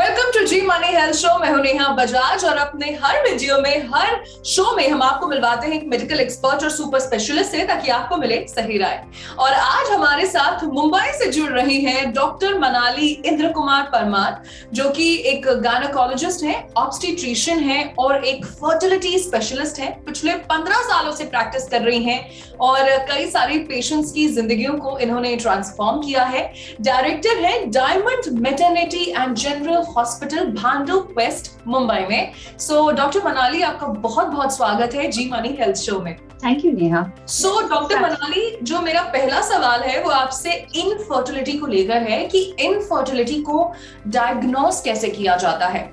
Welcome to Zee money health show. मैं हूं नेहा बजाज और अपने हर वीडियो में, हर शो में हम आपको मिलवाते हैं एक मेडिकल एक्सपर्ट और सुपर स्पेशलिस्ट से, ताकि आपको मिले सही राय। और आज हमारे साथ मुंबई से जुड़ रही हैं डॉक्टर मनाली इंद्र कुमार परमार, जो कि एक गायनेकोलॉजिस्ट हैं, ऑब्स्टेट्रिशियन हैं और एक फर्टिलिटी स्पेशलिस्ट हैं। पिछले 15 सालों से प्रैक्टिस कर रही हैं और कई सारे पेशेंट्स की जिंदगियों को इन्होंने ट्रांसफॉर्म किया है। डायरेक्टर है diamond maternity and general hospital भांडू वेस्ट मुंबई में। सो डॉक्टर मनाली, आपका बहुत बहुत स्वागत है जी मनी हेल्थ शो में। Thank you Neha. So doctor Manali, जो मेरा पहला सवाल है वो आपसे इनफर्टिलिटी को लेकर है कि इनफर्टिलिटी को डायग्नोस कैसे किया जाता है।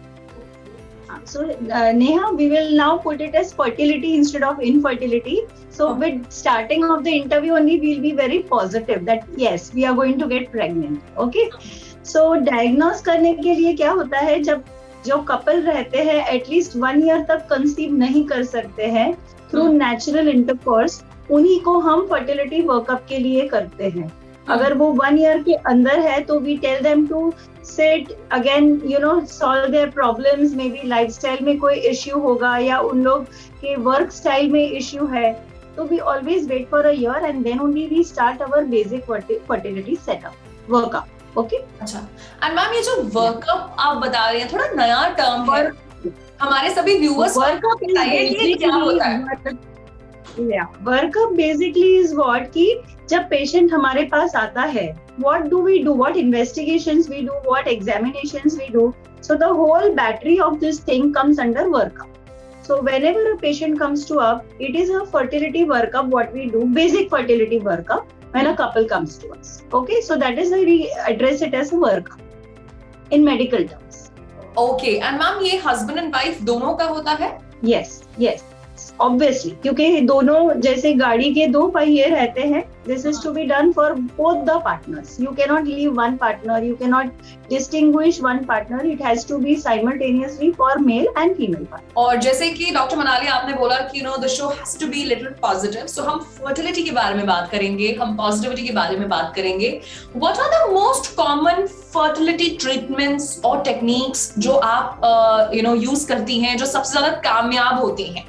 So Neha, we will now put it as fertility instead of infertility. So with starting of the interview only, we'll be very positive that yes, we are going to get pregnant. Okay. So diagnose करने के लिए क्या होता है, जब जो couple रहते हैं एटलीस्ट 1 ईयर तक कंसीव नहीं कर सकते हैं थ्रू नेचुरल इंटरकोर्स, उन्हीं को हम फर्टिलिटी वर्कअप के लिए करते हैं। अगर वो 1 ईयर के अंदर है तो we tell them to sit again, solve their problems. Maybe lifestyle में कोई इश्यू होगा या उन लोग के वर्क स्टाइल में इश्यू है, तो we always wait for a year and then only we start our basic fertility setup workup. Okay, अच्छा। एंड मैम, ये जो वर्कअप आप बता रही हैं, थोड़ा नया टर्म है हमारे सभी व्यूअर्स, वर्कअप बताइए क्या होता है। वर्कअप बेसिकली इज व्हाट कि जब पेशेंट हमारे पास आता है, what do we do, what investigations we do, what examinations we do. So the whole battery of this thing comes under workup. So whenever a patient comes to us, it is a fertility workup what we do, basic fertility workup when a couple comes to us. Okay, so that is why we address it as a workup in medical terms. Okay, and ma'am, ये husband and wife दोनों का होता है? Yes, yes. Obviously, क्योंकि दोनों जैसे गाड़ी के 2 पहिए रहते हैं, this is to be done for both the partners. You cannot leave one partner, you cannot distinguish one partner. It has to be simultaneously for male and female partner. और जैसे कि डॉक्टर मनाली आपने बोला कि the show has to be little positive, so हम fertility के बारे में बात करेंगे, हम positivity के बारे में बात करेंगे। What are the most common fertility treatments और techniques जो आप यूज करती हैं, जो सबसे ज्यादा कामयाब होती हैं?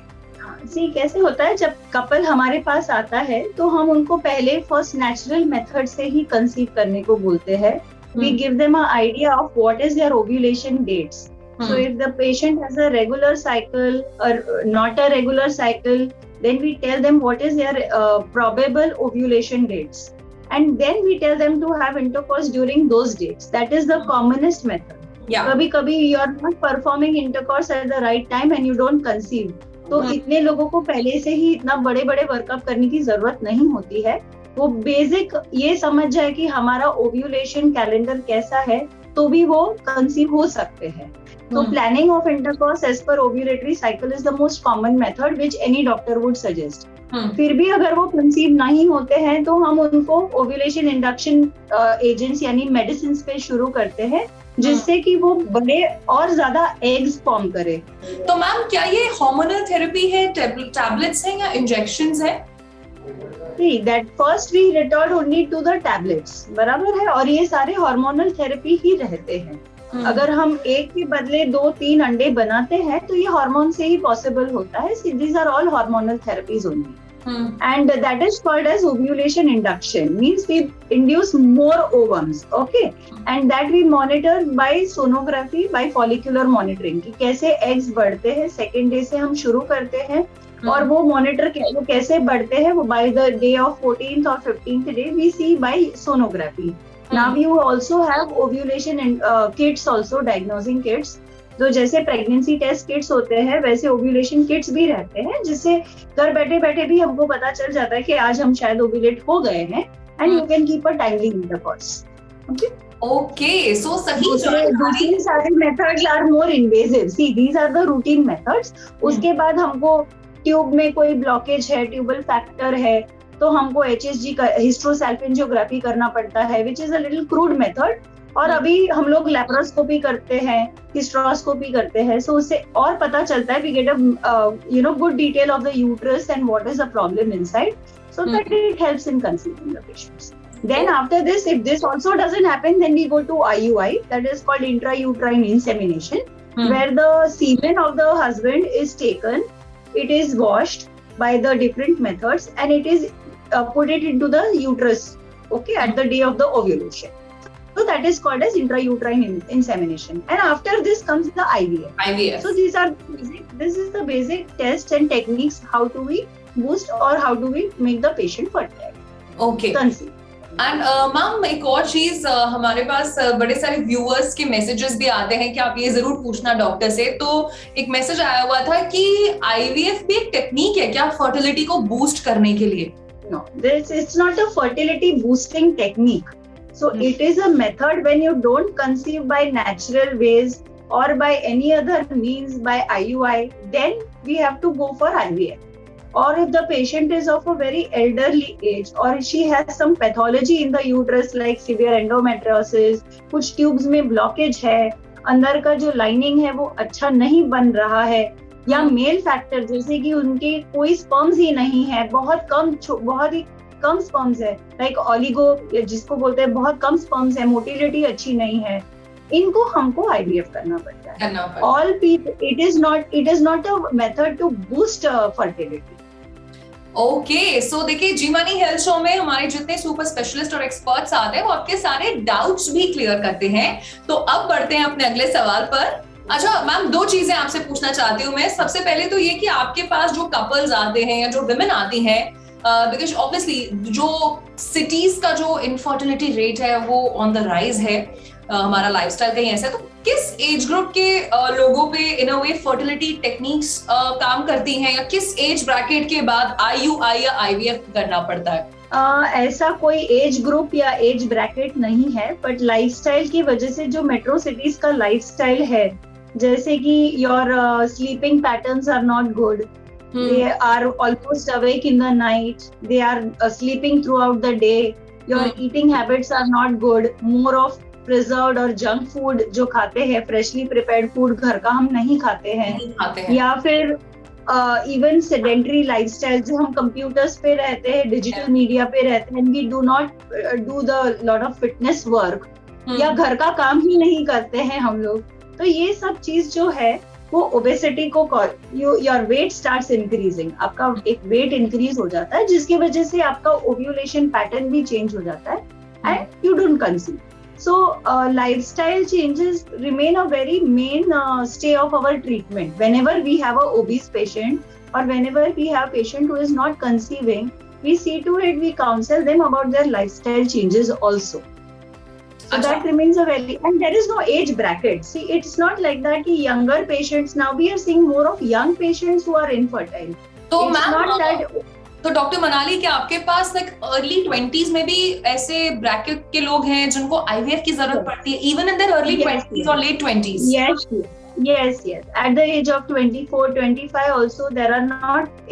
कैसे होता है, जब कपल हमारे पास आता है तो हम उनको पहले फर्स्ट नेचुरल मेथड से ही कंसीव करने को बोलते हैं। We give them a idea of what is there ovulation dates. So if the patient has a regular cycle और not a regular cycle, then we tell them what is there probable ovulation dates and then we tell them to have intercourse during those dates. That is the commonest method. कभी कभी you are not performing intercourse at the right time and you don't conceive, तो इतने लोगों को पहले से ही इतना बड़े बड़े वर्कअप करने की जरूरत नहीं होती है। वो बेसिक ये समझ जाए कि हमारा ओव्यूलेशन कैलेंडर कैसा है, तो भी वो कंसीव हो सकते हैं। तो planning of intercourse as per ovulatory cycle is the most common method which any doctor would suggest. फिर भी अगर वो कंसीव नहीं होते हैं तो हम उनको ओव्यूलेशन इंडक्शन एजेंट्स यानी मेडिसिन पे शुरू करते हैं, जिससे कि वो बड़े और ज्यादा एग्स फॉर्म करे। तो मैम, क्या ये हार्मोनल थेरेपी है, टैबलेट्स हैं या इंजेक्शंस हैं? That first we resort only to the tablets, बराबर है, और ये सारे हार्मोनल थेरेपी ही रहते हैं। अगर हम एक के बदले 2-3 अंडे बनाते हैं तो ये हार्मोन से ही पॉसिबल होता है। These are all hormonal therapies only. And that is called as ovulation induction, means we induce more ovums, okay, and that we monitor by sonography, by follicular monitoring कि कैसे eggs बढ़ते हैं। Second day से हम शुरू करते हैं और वो मॉनिटर वो कैसे बढ़ते हैं, वो by the day of 14th or 15th day we see by sonography. Now you also have ovulation kits also, diagnosing kits. तो जैसे प्रेगनेंसी टेस्ट किट्स होते हैं वैसे ओव्यूलेशन किट्स भी रहते हैं, जिससे घर बैठे बैठे भी हमको पता चल जाता है कि आज हम शायद ओव्यूलेट हो गए हैं and you can keep a timely intercourse. Okay, so सही। दूसरे सारे methods are more invasive. See, these are the routine methods. उसके बाद हमको ट्यूब में कोई ब्लॉकेज है, ट्यूबल फैक्टर है, तो हमको HSG का हिस्ट्रोसैल्पिंजियोग्राफी करना पड़ता है, which is a little crude method. और अभी हम लोग लेप्रोस्कोपी करते हैं, हिस्ट्रोस्कोपी करते हैं, सो उससे और पता चलता है, we get a good detail of the uterus and what is the problem inside, so that it helps in conceiving the patients. Then after this, if this also doesn't happen, then we go to IUI, that is called intrauterine insemination, where the semen of the husband is taken, it is washed by the different methods, and it is put it into the uterus, okay, at the day of the ovulation. So that is called as intrauterine insemination. And after this comes the IVF. IVF. So this is the basic tests and techniques, how do we boost or how do we make the patient fertile. Okay. Conceive. And ma'am एक और चीज, हमारे पास बड़े सारे viewers के messages भी आते हैं कि आप ये जरूर पूछना डॉक्टर से. तो एक मैसेज आया हुआ था कि आईवीएफ भी एक टेक्निक है क्या फर्टिलिटी को बूस्ट करने के लिए? No, it's not a fertility boosting technique. So it is a method when you don't conceive by natural ways or by any other means, by IUI, then we have to go for IVF. Or if the patient is of a very elderly age or she has some pathology in the uterus like severe endometriosis, कुछ tubes में blockage है, अंदर का जो lining है वो अच्छा नहीं बन रहा है, या मेल फैक्टर जैसे कि उनके कोई स्पर्म्स ही नहीं है, बहुत ही कम स्पर्म्स है, लाइक ओलिगो जिसको बोलते हैं, बहुत कम स्पर्म्स है, मोटिलिटी अच्छी नहीं है, इनको हमको आईवीएफ करना पड़ता है. All people, it is not a method to boost fertility. Okay, so देखिए जी मनी हेल्थ शो में हमारे जितने सुपर स्पेशलिस्ट और एक्सपर्ट्स आते हैं वो आपके सारे डाउट्स भी क्लियर करते हैं. तो अब बढ़ते हैं अपने अगले सवाल पर. अच्छा मैम, दो चीजें आपसे पूछना चाहती हूँ मैं. सबसे पहले तो ये कि आपके पास जो कपल्स आते हैं या जो विमेन आती हैं, बिकॉज ऑब्वियसली जो सिटीज का जो इनफर्टिलिटी रेट है वो ऑन द राइज है, हमारा लाइफस्टाइल कहीं ऐसा है, तो किस एज ग्रुप के लोगों पे इन अ वे फर्टिलिटी टेक्निक्स काम करती हैं, या किस एज ब्रैकेट के बाद आईयूआई या आईवीएफ करना पड़ता है? ऐसा कोई एज ग्रुप या एज ब्रैकेट नहीं है, बट लाइफस्टाइल की वजह से जो मेट्रो सिटीज का लाइफस्टाइल है, जैसे कि your sleeping patterns are not good, they are almost awake in the night, they are sleeping throughout the day, your eating habits are not good, more of preserved और junk food जो खाते हैं, freshly prepared food घर का हम नहीं खाते हैं, या फिर इवन सेडेंटरी लाइफस्टाइल जो हम कंप्यूटर्स पे रहते हैं, डिजिटल मीडिया पे रहते हैं, we do not do the lot of fitness work, या घर का काम ही नहीं करते हैं हम लोग. तो ये सब चीज जो है वो ओबेसिटी को, योर वेट स्टार्ट्स इंक्रीजिंग, आपका एक वेट इंक्रीज हो जाता है, जिसकी वजह से आपका ओव्यूलेशन पैटर्न भी चेंज हो जाता है and you don't conceive. So lifestyle changes remain a very main stay of our treatment. Whenever we have a obese patient or whenever we have patient who is not conceiving, we see to it, we counsel them about their lifestyle changes also. So that remains a very, and there is no age bracket. See, it's not like that कि younger patients, now we are seeing more of young patients who are infertile. तो ma'am, तो doctor Manali, क्या आपके पास like early 20s में भी ऐसे bracket के लोग हैं जिनको आईवीएफ की जरूरत पड़ती है, even in their early 20s और late 20s? Yes. At the age of 24, 25 also,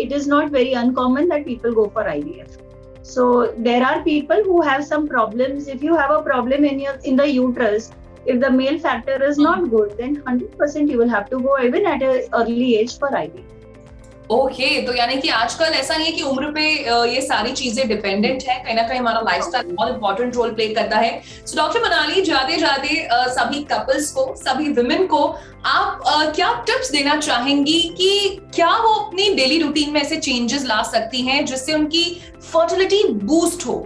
it is not very uncommon that people go for IVF. So there are people who have some problems. If you have a problem in the uterus, if the male factor is not good, then 100% you will have to go even at an early age for IVF. Okay, तो यानी कि आजकल ऐसा नहीं है कि उम्र पे ये सारी चीजें डिपेंडेंट है, कहीं ना कहीं हमारा लाइफस्टाइल बहुत इंपॉर्टेंट रोल प्ले करता है. सो डॉक्टर मनाली, जाते जाते सभी कपल्स को, सभी विमेन को आप क्या टिप्स देना चाहेंगी कि क्या वो अपनी डेली रूटीन में ऐसे चेंजेस ला सकती हैं जिससे उनकी फर्टिलिटी बूस्ट हो?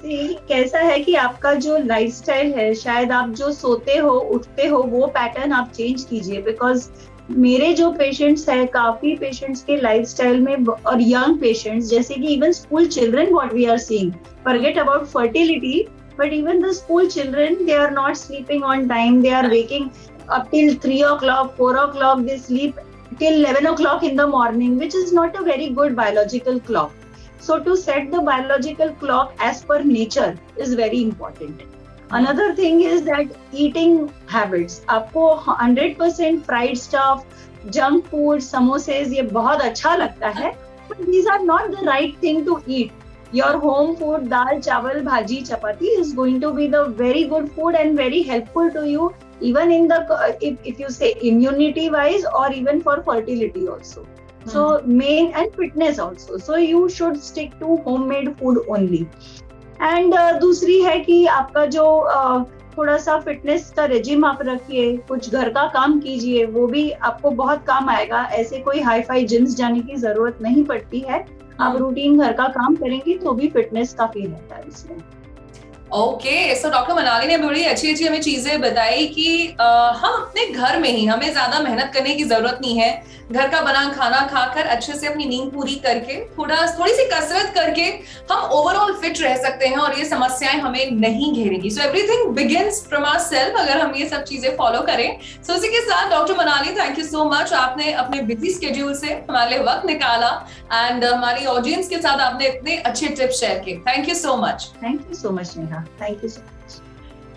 कैसा है कि आपका जो लाइफस्टाइल है, शायद आप जो सोते हो उठते हो वो पैटर्न आप चेंज कीजिए, बिकॉज मेरे जो पेशेंट्स है, काफी पेशेंट्स के लाइफस्टाइल में, और यंग पेशेंट्स जैसे कि even school children, what we are seeing, forget about fertility, but even the school children, they are not sleeping on time, they are waking up till 3 o'clock, 4 o'clock, they sleep till 11 o'clock in the morning, which is not a very good biological clock. So to set the biological clock as per nature is very important. Another thing is that eating habits. आपको 100% fried stuff, junk food, samosas, ये बहुत अच्छा लगता है, but these are not the right thing to eat. Your home food, dal, chawal, bhaji, chapati is going to be the very good food and very helpful to you, even in the, if you say immunity wise or even for fertility also. So main, and fitness also. So you should stick to homemade food only. And दूसरी है कि आपका जो थोड़ा सा fitness का regime आप रखिए, कुछ घर का काम कीजिए, वो भी आपको बहुत काम आएगा। ऐसे कोई हाई फाई जिम्स जाने की जरूरत नहीं पड़ती है, आप रूटीन घर का काम करेंगे तो भी फिटनेस काफी रहता है इसमें। ओके, सो डॉक्टर मनाली ने बड़ी अच्छी अच्छी हमें चीजें बताई कि हम अपने घर में ही, हमें ज्यादा मेहनत करने की जरूरत नहीं है, घर का बना खाना खाकर अच्छे से अपनी नींद पूरी करके थोड़ी सी कसरत करके हम ओवरऑल फिट रह सकते हैं और ये समस्याएं हमें नहीं घेरेंगी। So everything begins from ourself, अगर हम ये सब चीजें फॉलो करें। सो इसी के साथ doctor Manali, thank you so much, आपने अपने बिजी स्केड्यूल से हमारे लिए वक्त निकाला एंड हमारी ऑडियंस के साथ आपने इतने अच्छे टिप्स शेयर किए। Thank you so much. Thank you so much Neha, thank you so much.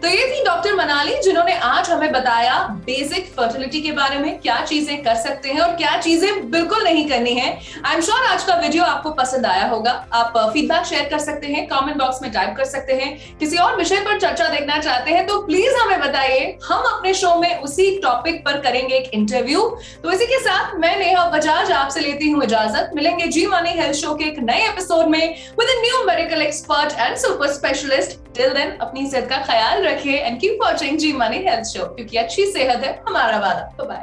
तो ये थी डॉक्टर मनाली, जिन्होंने आज हमें बताया बेसिक फर्टिलिटी के बारे में, क्या चीजें कर सकते हैं और क्या चीजें बिल्कुल नहीं करनी है। आई एम श्योर आज का वीडियो आपको पसंद आया होगा। आप फीडबैक शेयर कर सकते हैं, कमेंट बॉक्स में टाइप कर सकते हैं। किसी और विषय पर चर्चा देखना चाहते हैं तो प्लीज हमें बताइए, हम अपने शो में उसी टॉपिक पर करेंगे एक इंटरव्यू। तो इसी के साथ मैं नेहा बजाज आपसे लेती हूँ इजाजत। मिलेंगे जी मनी हेल्थ शो के एक नए एपिसोड में with a new medical expert and super specialist. Till then अपनी सेहत का ख्याल रखिए and keep watching Zee money health show, क्योंकि अच्छी सेहत है हमारा वादा। बाय।